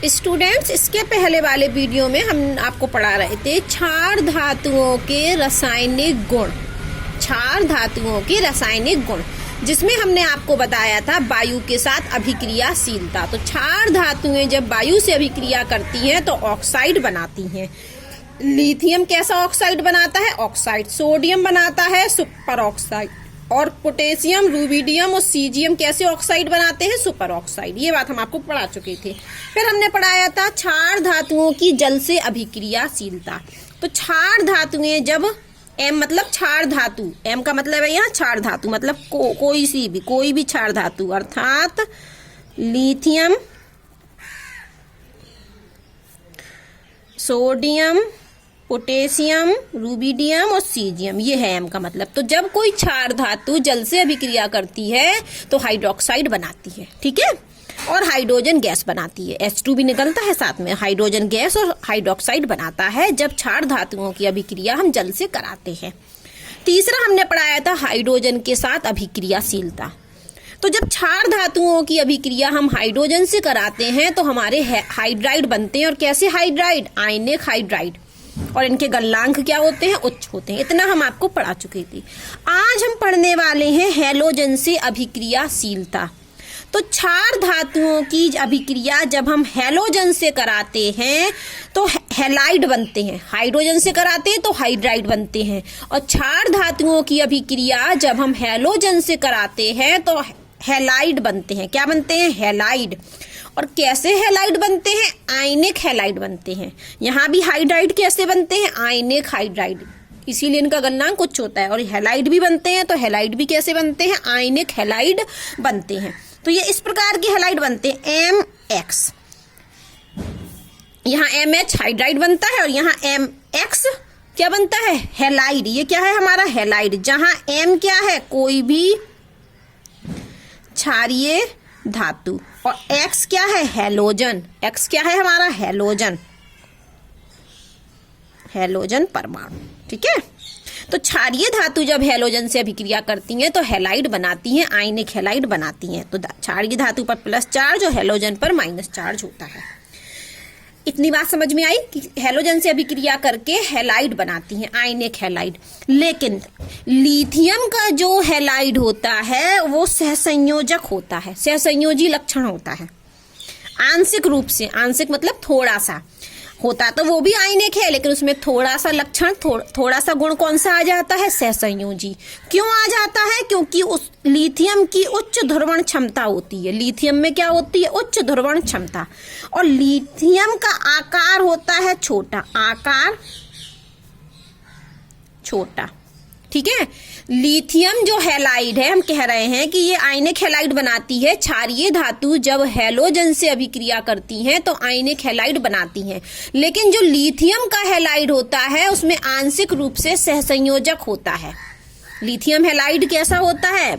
Students, इसके पहले वाले वीडियो में हम आपको पढ़ा रहे थे क्षार धातुओं के रासायनिक गुण। क्षार धातुओं के रासायनिक गुण जिसमें हमने आपको बताया था वायु के साथ अभिक्रियाशीलता। तो क्षार धातुएं जब वायु से अभिक्रिया करती हैं तो ऑक्साइड बनाती हैं। लिथियम कैसा ऑक्साइड बनाता है? ऑक्साइड। सोडियम बनाता है सुपर ऑक्साइड। और पोटेशियम, रूबिडियम और सीजियम कैसे ऑक्साइड बनाते हैं? Super oxide. ये बात हम आपको पढ़ा चुके थे। फिर हमने पढ़ाया था क्षार धातुओं की जल से अभिक्रियाशीलता। तो क्षार धातुएं जब एम मतलब क्षार धातु, एम का मतलब है यहाँ क्षार धातु मतलब कोई भी क्षार धातु अर्थात लिथियम, सोडियम, पोटेशियम, रूबिडियम और सीजियम, ये है एम का मतलब। तो जब कोई क्षार धातु जल से अभिक्रिया करती है तो हाइड्रोक्साइड बनाती है, ठीक है, और हाइड्रोजन गैस बनाती है। H2 भी निकलता है साथ में, हाइड्रोजन गैस और हाइड्रोक्साइड बनाता है जब क्षार धातुओं की अभिक्रिया हम जल से कराते हैं। तीसरा हमने पढ़ाया था हाइड्रोजन के साथ अभिक्रियाशीलता। तो जब क्षार धातुओं की अभिक्रिया हम हाइड्रोजन से कराते हैं तो हमारे हाइड्राइड बनते हैं। और कैसे हाइड्राइड? आयनिक हाइड्राइड। और इनके गलनांक क्या होते हैं? उच्च होते हैं। इतना हम आपको पढ़ा चुके थे। आज हम पढ़ने वाले हैं हैलोजन से अभिक्रियाशीलता। तो क्षार धातुओं की अभिक्रिया जब हम हैलोजन से कराते हैं तो हैलाइड बनते हैं। हाइड्रोजन से कराते हैं तो हाइड्राइड बनते हैं। और क्षार धातुओं की अभिक्रिया जब हम हैलोजन से कराते हैं तो हैलाइड बनते हैं। क्या बनते हैं? हैलाइड। और कैसे हैलाइड बनते हैं? आयनिक हैलाइड बनते हैं। यहाँ भी हाइड्राइड कैसे बनते हैं? आयनिक हाइड्राइड। इसीलिए इनका गलनांक उच्च होता है। और हैलाइड भी बनते हैं तो हैलाइड भी कैसे बनते हैं? आयनिक हैलाइड बनते हैं। तो ये इस प्रकार के हैलाइड बनते हैं MX। यहाँ MH हाइड्राइड बनता है और यहाँ MX क्या बनता है? हैलाइड। ये क्या है हमारा? हैलाइड। जहां M क्या है? कोई भी क्षारीय धातु। और X क्या है? हैलोजन। X क्या है हमारा? हैलोजन। हैलोजन परमाणु, ठीक है। तो क्षारीय धातु जब हैलोजन से अभिक्रिया करती हैं तो हैलाइड बनाती हैं, आयनिक हैलाइड बनाती हैं। तो क्षारीय धातु पर प्लस चार्ज और हैलोजन पर माइनस चार्ज होता है। इतनी बात समझ में आई कि हैलोजन से अभिक्रिया करके हैलाइड बनाती हैं, आयनिक हैलाइड। लेकिन लिथियम का जो हैलाइड होता है वो सहसंयोजक होता है, सहसंयोजी लक्षण होता है। आंशिक रूप से, आंशिक मतलब थोड़ा सा होता तो वो भी आयनिक है, लेकिन उसमें थोड़ा सा लक्षण, थोड़ा सा गुण कौन सा आ जाता है? सहसंयोजी। क्यों आ जाता है? क्योंकि उस लिथियम की उच्च ध्रुवण क्षमता होती है। लिथियम में क्या होती है? उच्च ध्रुवण क्षमता। और लिथियम का आकार होता है छोटा, आकार छोटा, ठीक है। लिथियम जो हैलाइड है, हम कह रहे हैं कि ये आयनिक हैलाइड बनाती है। क्षारीय धातु जब हैलोजन से अभिक्रिया करती हैं तो आयनिक हैलाइड बनाती हैं। लेकिन जो लिथियम का हैलाइड होता है उसमें आंशिक रूप से सहसंयोजक होता है। लिथियम हैलाइड कैसा होता है?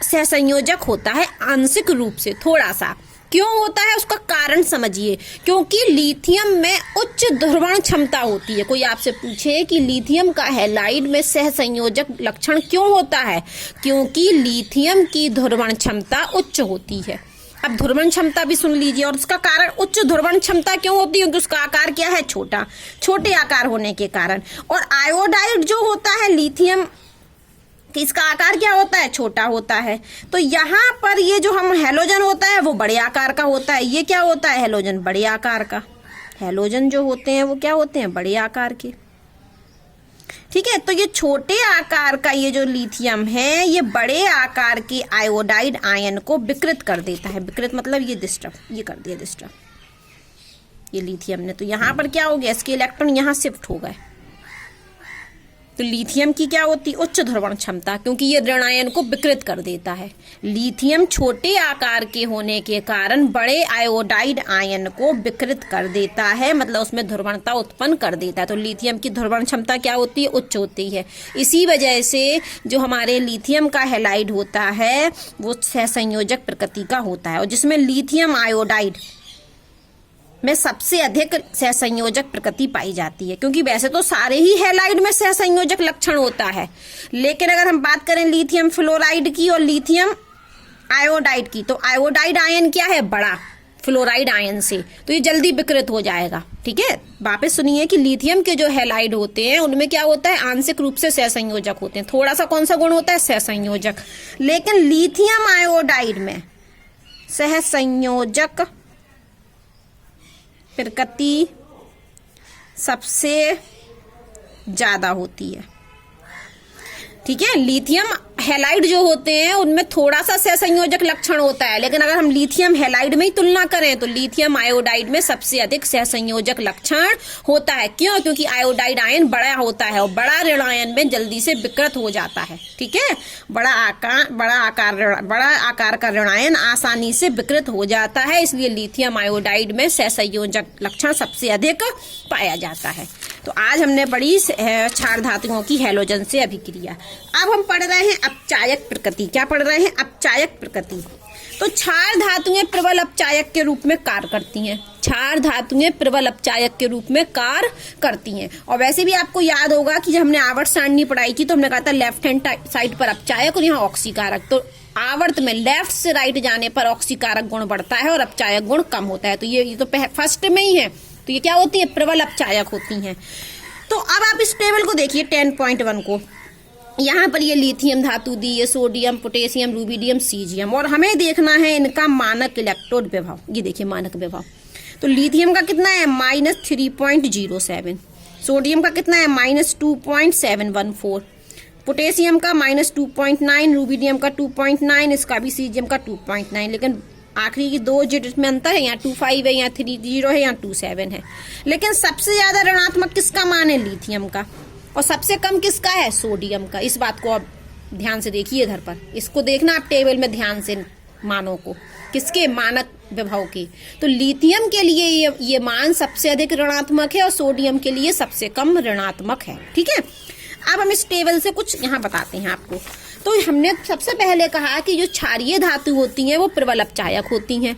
सहसंयोजक होता है, आंशिक रूप से थोड़ा सा। क्यों होता है? उसका कारण समझिए। क्योंकि लिथियम में उच्च ध्रुवण क्षमता होती है। कोई आपसे पूछे कि लिथियम का हैलाइड में सहसंयोजक लक्षण क्यों होता है? क्योंकि लिथियम की ध्रुवण क्षमता उच्च होती है। अब ध्रुवण क्षमता भी सुन लीजिए। और उसका कारण, उच्च ध्रुवण क्षमता क्यों होती है? क्योंकि उसका आकार क्या है? छोटा, छोटे आकार होने के कारण। और आयोडाइड जो होता है लिथियम, इसका आकार क्या होता है? छोटा होता है। तो यहाँ पर ये जो हम हैलोजन होता है वो बड़े आकार का होता है। ये क्या होता है? हैलोजन बड़े आकार का। हैलोजन जो होते हैं वो क्या होते हैं? बड़े आकार के, ठीक है। तो ये छोटे आकार का ये जो लिथियम है ये बड़े आकार के आयोडाइड आयन को विकृत कर देता है। विकृत मतलब ये डिस्टर्ब, ये कर दिया डिस्टर्ब ये लिथियम ने। तो यहाँ पर क्या हो गया? इसके इलेक्ट्रॉन यहाँ शिफ्ट हो गए। तो लिथियम की क्या होती? उच्च ध्रुवण क्षमता, क्योंकि ये ऋणायन को विकृत कर देता है। लिथियम छोटे आकार के होने के कारण बड़े आयोडाइड आयन को विकृत कर देता है, मतलब उसमें ध्रुवणता उत्पन्न कर देता है। तो लिथियम की ध्रुवण क्षमता क्या होती है? उच्च होती है। इसी वजह से जो हमारे लिथियम का हैलाइड होता है वो सहसंयोजक प्रकृति का होता है। और जिसमें लिथियम आयोडाइड में सबसे अधिक सहसंयोजक प्रकृति पाई जाती है। क्योंकि वैसे तो सारे ही हैलाइड में सहसंयोजक लक्षण होता है, लेकिन अगर हम बात करें लिथियम फ्लोराइड की और लिथियम आयोडाइड की, तो आयोडाइड आयन क्या है? बड़ा, फ्लोराइड आयन से, तो ये जल्दी विकृत हो जाएगा। ठीक है, वापस सुनिए कि लिथियम के जो हैलाइड होते हैं उनमें क्या होता है, आंशिक रूप से सहसंयोजक होते हैं। थोड़ा सा कौन सा गुण होता है, सहसंयोजक। लेकिन लिथियम आयोडाइड में सहसंयोजक प्रकृति सबसे ज्यादा होती है। ठीक है, लिथियम हैलाइड जो होते हैं उनमें थोड़ा सा सहसंयोजक लक्षण होता है, लेकिन अगर हम लिथियम हैलाइड में ही तुलना करें तो लिथियम आयोडाइड में सबसे अधिक सहसंयोजक लक्षण होता है। क्यों? क्योंकि आयोडाइड आयन बड़ा होता है और बड़ा ऋण आयन में जल्दी से विकृत हो जाता है। ठीक है, बड़ा आकार का ऋण आयन आसानी से विकृत हो जाता है, इसलिए लिथियम आयोडाइड में सहसंयोजक लक्षण सबसे अधिक पाया जाता है। तो आज हमने पढ़ी क्षार धातुओं की हैलोजन से अभिक्रिया। अब हम पढ़ रहे हैं अपचायक प्रकृति। क्या पढ़ रहे हैं? अपचायक प्रकृति। तो क्षार धातुएं प्रबल अपचायक के रूप में कार्य करती हैं। क्षार धातुएं प्रबल अपचायक के रूप में कार्य करती हैं। और वैसे भी आपको याद होगा कि जब हमने आवर्त सारणी पढ़ाई थी तो हमने कहा था लेफ्ट हैंड साइड पर अपचायक और यहाँ ऑक्सीकारक। तो आवर्त में लेफ्ट से राइट जाने पर ऑक्सीकारक गुण बढ़ता है और अपचायक गुण कम होता है। तो ये तो फर्स्ट में ही है। तो ये क्या होती है? प्रबल अपचायक होती हैं। तो अब आप इस टेबल को देखिए 10.1 को। यहाँ पर ये लिथियम धातु दी, ये सोडियम, पोटेशियम, रूबिडियम, सीजियम, और हमें देखना है इनका मानक इलेक्ट्रोड विभव। ये देखिए मानक विभव। तो लिथियम का कितना है? -3.07। सोडियम का कितना है? -2.714। पोटेशियम का -2.9, रूबिडियम का 2.9, इसका भी सीजियम का 2.9। लेकिन आखिरी की 2 डिजिट में अंतर है, यहाँ 25 है, यहाँ 30 है, यहाँ 27 है। लेकिन सबसे ज्यादा ऋणात्मक किसका मान है? लिथियम का। और सबसे कम किसका है? सोडियम का। इस बात को आप ध्यान से देखिए इधर पर, इसको देखना आप टेबल में ध्यान से, मानों को, किसके? मानक विभव के। तो लिथियम के लिए ये मान सबसे अधिक ऋणात्मक है और सोडियम के लिए सबसे कम ऋणात्मक है। ठीक है, अब हम इस टेबल से कुछ यहाँ बताते हैं आपको। तो हमने सबसे पहले कहा कि जो क्षारीय धातु होती हैं वो प्रबल अपचायक होती हैं,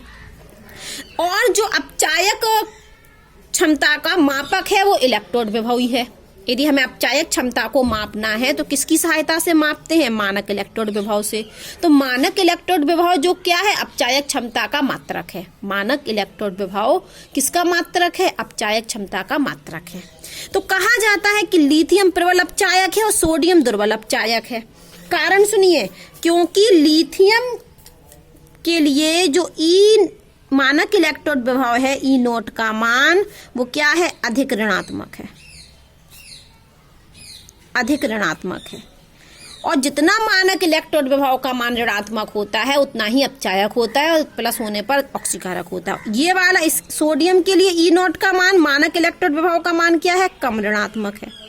और जो अपचायक क्षमता का मापक है वो इलेक्ट्रोड विभव ही है। यदि हमें अपचायक क्षमता को मापना है तो किसकी सहायता से मापते हैं? मानक इलेक्ट्रोड विभव से। तो मानक इलेक्ट्रोड विभव जो क्या है? अपचायक क्षमता का मात्रक है। मानक इलेक्ट्रोड विभव किसका मात्रक है? अपचायक क्षमता का मात्रक है। तो कहा जाता है कि लिथियम प्रबल अपचायक है और सोडियम दुर्बल अपचायक है। कारण सुनिए, क्योंकि लिथियम के लिए जो मानक इलेक्ट्रोड विभव है E0 का मान वो क्या है? अधिक ऋणात्मक है, अधिक ऋणात्मक है। और जितना मानक इलेक्ट्रोड विभव का मान ऋणात्मक होता है उतना ही अपचायक होता है, और प्लस होने पर ऑक्सीकारक होता है। ये वाला इस सोडियम के लिए E0 का मान, मानक इलेक्ट्रोड विभव का मान क्या है? कम ऋणात्मक है।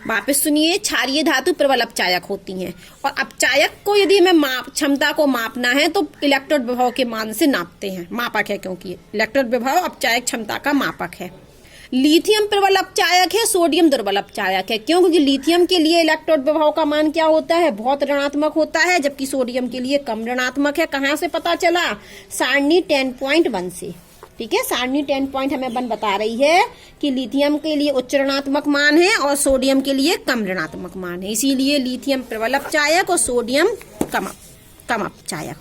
वापस सुनिए, क्षारीय धातु प्रबल अपचायक होती हैं, और अपचायक को यदि हमें क्षमता को मापना है तो इलेक्ट्रोड विभव के मान से नापते हैं। मापक है, क्योंकि इलेक्ट्रोड विभव अपचायक क्षमता का मापक है। लिथियम प्रबल अपचायक है, सोडियम दुर्बल अपचायक है। क्यों? क्योंकि लिथियम के लिए इलेक्ट्रोड विभव का मान क्या होता है? बहुत ऋणात्मक होता है, जबकि सोडियम के लिए कम ऋणात्मक है। कहाँ से पता चला? सारणी 10.1 से। ठीक है, सारणी 10.1 बता रही है कि लिथियम के लिए उच्च ऋणात्मक मान है और सोडियम के लिए कम ऋणात्मक मान है। इसीलिए लिथियम प्रबल अपचायक और सोडियम कम अपचायक।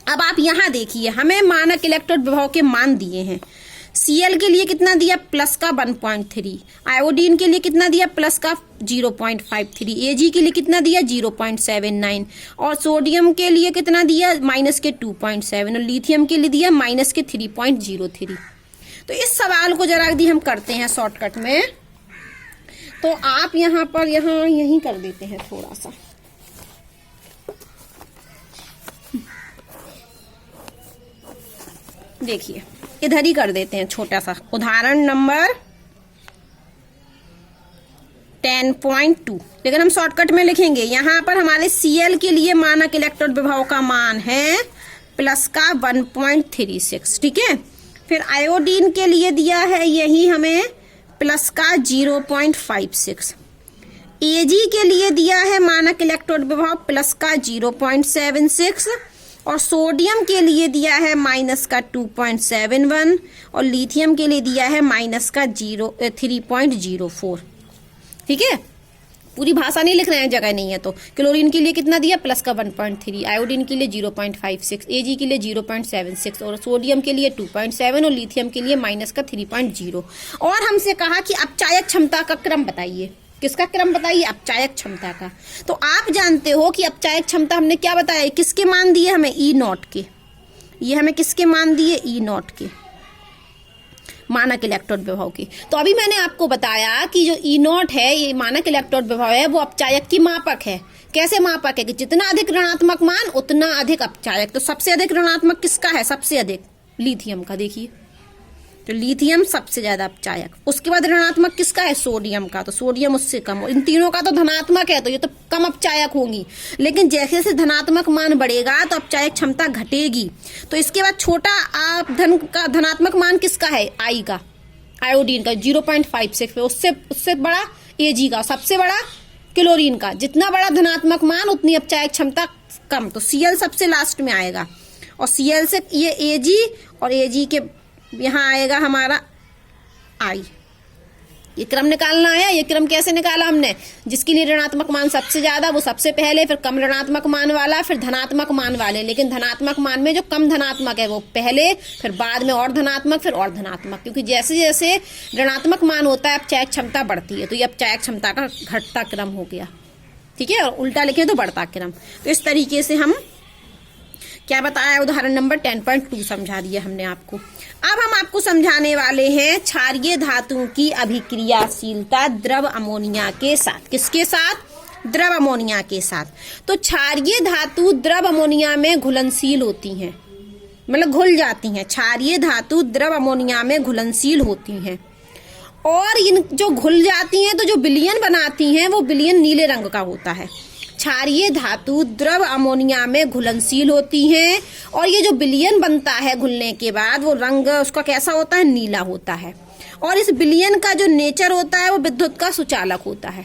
अब आप यहाँ देखिए, हमें मानक इलेक्ट्रोड विभव के मान दिए हैं। Cl के लिए कितना दिया? प्लस का 1.3। आयोडीन के लिए कितना दिया? प्लस का 0.53। Ag के लिए कितना दिया? 0.79। और सोडियम के लिए कितना दिया? माइनस के 2.7। और लिथियम के लिए दिया माइनस के 3.03। तो इस सवाल को जरा यदि हम करते हैं शॉर्टकट में, तो आप यहाँ पर यहीं कर देते हैं थोड़ा सा। देखिए, इधर ही कर देते हैं छोटा सा उदाहरण नंबर 10.2, लेकिन हम शॉर्टकट में लिखेंगे। यहाँ पर हमारे Cl के लिए मानक इलेक्ट्रोड विभव का मान है प्लस का 1.36। ठीक है, फिर आयोडीन के लिए दिया है यही हमें प्लस का 0.56। Ag के लिए दिया है मानक इलेक्ट्रोड विभव प्लस का 0.76, और सोडियम के लिए दिया है माइनस का 2.71, और लिथियम के लिए दिया है माइनस का 3.04। ठीक है, पूरी भाषा नहीं लिख रहे हैं, जगह नहीं है तो। क्लोरीन के लिए कितना दिया, प्लस का 1.3, आयोडीन के लिए 0.56, Ag के लिए 0.76 और सोडियम के लिए 2.7 और लिथियम के लिए माइनस का 3.0। और हमसे कहा कि अपचायक क्षमता का क्रम बताइए। किसका क्रम बताइए, अपचायक क्षमता का। तो आप जानते हो कि अपचायक क्षमता हमने क्या बताया, किसके मान दिए हमें, E0 के। ये हमें किसके मान दिए, E0 के, मानक इलेक्ट्रोड विभव की। तो अभी मैंने आपको बताया कि जो E0 है, ये मानक इलेक्ट्रोड विभव है, वो अपचायक की मापक है। कैसे मापक है कि जितना अधिक ऋणात्मक मान उतना अधिक अपचायक। तो सबसे अधिक ऋणात्मक किसका है, सबसे अधिक लिथियम का, देखिए तो लिथियम सबसे ज्यादा अपचायक। उसके बाद ऋणात्मक किसका है, सोडियम का, तो सोडियम उससे कम। इन तीनों का तो धनात्मक है, तो ये तो कम अपचायक होंगी। लेकिन जैसे जैसे धनात्मक मान बढ़ेगा तो अपचायक क्षमता घटेगी। तो इसके बाद छोटा धनात्मक मान किसका है, आई का, आयोडीन का 0.56 पे, उससे बड़ा Ag का, सबसे बड़ा क्लोरीन का। जितना बड़ा धनात्मक मान उतनी अपचायक क्षमता कम। तो Cl सबसे लास्ट में आएगा और Cl से ये Ag और Ag के यहाँ आएगा हमारा I। ये क्रम निकालना है। ये क्रम कैसे निकाला हमने, जिसके लिए ऋणात्मक मान सबसे ज्यादा वो सबसे पहले, फिर कम ऋणात्मक मान वाला, फिर धनात्मक मान वाले। लेकिन धनात्मक मान में जो कम धनात्मक है वो पहले, फिर बाद में और धनात्मक, फिर और धनात्मक। क्योंकि जैसे जैसे ऋणात्मक मान होता है अपचायक क्षमता बढ़ती है। तो ये अपचायक क्षमता का घटता क्रम हो गया, ठीक है। और उल्टा लिखे तो बढ़ता क्रम। तो इस तरीके से हम क्या बताया, उदाहरण नंबर 10.2 समझा दिया हमने आपको। अब हम आपको समझाने वाले हैं क्षारीय धातुओं की अभिक्रियाशीलता द्रव अमोनिया के साथ। किसके साथ, द्रव अमोनिया के साथ। तो क्षारीय धातु द्रव अमोनिया में घुलनशील होती हैं, मतलब घुल जाती हैं। क्षारीय धातु द्रव अमोनिया में घुलनशील होती हैं और इन जो घुल जाती हैं तो जो विलयन बनाती हैं वो विलयन नीले रंग का होता है। क्षारीय धातु द्रव अमोनिया में घुलनशील होती हैं और ये जो विलयन बनता है घुलने के बाद वो रंग उसका कैसा होता है, नीला होता है। और इस विलयन का जो नेचर होता है वो विद्युत का सुचालक होता है।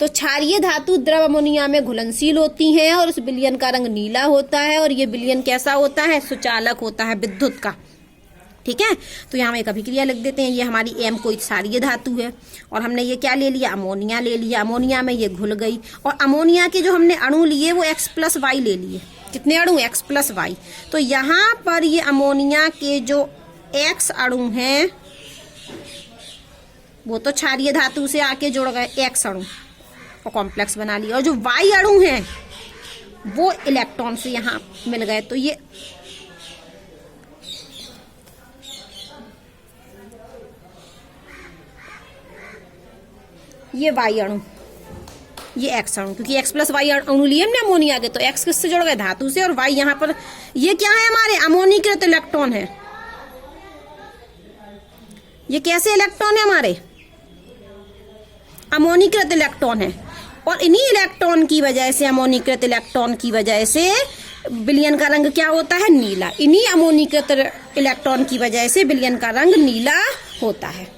तो क्षारीय धातु द्रव अमोनिया में घुलनशील होती हैं और उस विलयन का रंग नीला होता है और ये विलयन कैसा होता है, सुचालक होता है विद्युत का, ठीक है। तो यहाँ हम एक अभिक्रिया लिख देते हैं। ये हमारी M कोई क्षारीय धातु है और हमने ये क्या ले लिया, अमोनिया ले लिया। अमोनिया में ये घुल गई और अमोनिया के जो हमने अणु लिए वो X+Y ले लिए। कितने अणु, X+Y। तो यहाँ पर ये अमोनिया के जो X अणु हैं वो तो क्षारीय धातु से आके जुड़ गए, X अणु और कॉम्प्लेक्स बना लिया। और जो Y अणु हैं वो इलेक्ट्रॉन से यहाँ मिल गए। तो ये Y अणु, ये X अणु, क्योंकि X+Y अणु लिए हमने अमोनिया के, तो X किससे जुड़ गए, धातु से। और Y यहाँ पर ये क्या है, हमारे अमोनीकृत इलेक्ट्रॉन है। ये कैसे इलेक्ट्रॉन है, हमारे अमोनीकृत इलेक्ट्रॉन है। और इन्हीं इलेक्ट्रॉन की वजह से, अमोनीकृत इलेक्ट्रॉन की वजह से विलयन का रंग क्या होता है, नीला। इन्हीं अमोनीकृत इलेक्ट्रॉन की वजह से विलयन का रंग नीला होता है।